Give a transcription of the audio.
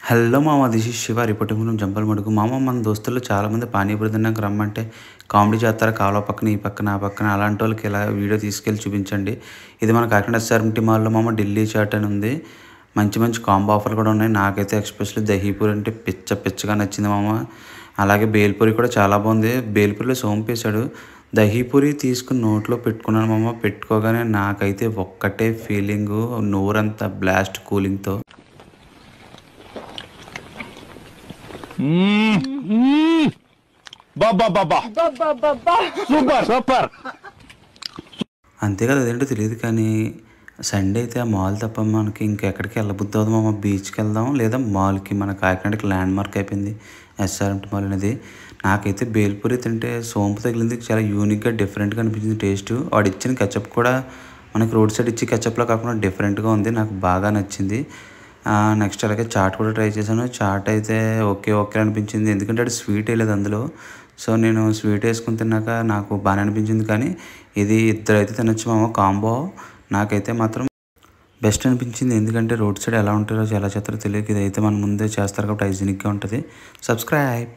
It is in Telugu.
హలో మామ, this is Shiva reporting from Jammalamadugu. మామ, మన దోస్తుల్లో చాలామంది పానీపూరి తిన్నాక రమ్మంటే కామెడీ చేస్తారు. కాలువ పక్కన, ఈ పక్కన, ఆ పక్కన. అలాంటి వాళ్ళకి ఇలా వీడియో తీసుకెళ్ళి చూపించండి. ఇది మన కాకినాడ ఎస్ఆర్ఎంటీ మాల్లో మామ ఢిల్లీ చాట్ అని ఉంది. మంచి మంచి కాంబో ఆఫర్లు కూడా ఉన్నాయి. నాకైతే ఎక్స్పెషల్లీ దహీపూరి అంటే పిచ్చగా నచ్చింది మామ. అలాగే బేల్పూరి కూడా చాలా బాగుంది. బేల్పూరిలో సోంపేశాడు. దహీపూరి తీసుకుని నోట్లో పెట్టుకున్నాను మామ. పెట్టుకోగానే నాకైతే ఒక్కటే ఫీలింగు, నోరంతా బ్లాస్ట్ కూలింగ్తో. సూపర్. అంతే కదా, అదేంటో తెలియదు కానీ సండే అయితే ఆ మాల్ తప్ప మనకి ఇంకెక్కడికి వెళ్ళబుద్ధి అవుతుంది మామ. బీచ్కి వెళ్దాం లేదా మాల్కి. మన కాకినాడకి ల్యాండ్ మార్క్ అయిపోయింది ఎస్ఆర్ఎంటీ మాల్ అనేది. నాకైతే బేల్పూరి తింటే సోంపు తగిలింది. చాలా యూనిక్గా డిఫరెంట్గా అనిపించింది టేస్ట్. వాడు ఇచ్చిన కెచప్ కూడా మనకి రోడ్ సైడ్ ఇచ్చి కెచప్లో కాకుండా డిఫరెంట్గా ఉంది. నాకు బాగా నచ్చింది. నెక్స్ట్ అలాగే చాట్ కూడా ట్రై చేశాను. చాట్ అయితే ఓకే అనిపించింది. ఎందుకంటే అది స్వీట్ వేయలేదు అందులో. సో నేను స్వీట్ వేసుకుని తిన్నాక నాకు బాగానే అనిపించింది. కానీ ఇది ఇద్దరైతే తినొచ్చు మామ కాంబో. నాకైతే మాత్రం బెస్ట్ అనిపించింది. ఎందుకంటే రోడ్ సైడ్ ఎలా ఉంటారో ఎలా చేస్తారో తెలియదు. ఇదైతే మన ముందే చేస్తారు కాబట్టి హైజీనిక్గా ఉంటుంది. సబ్స్క్రైబ్.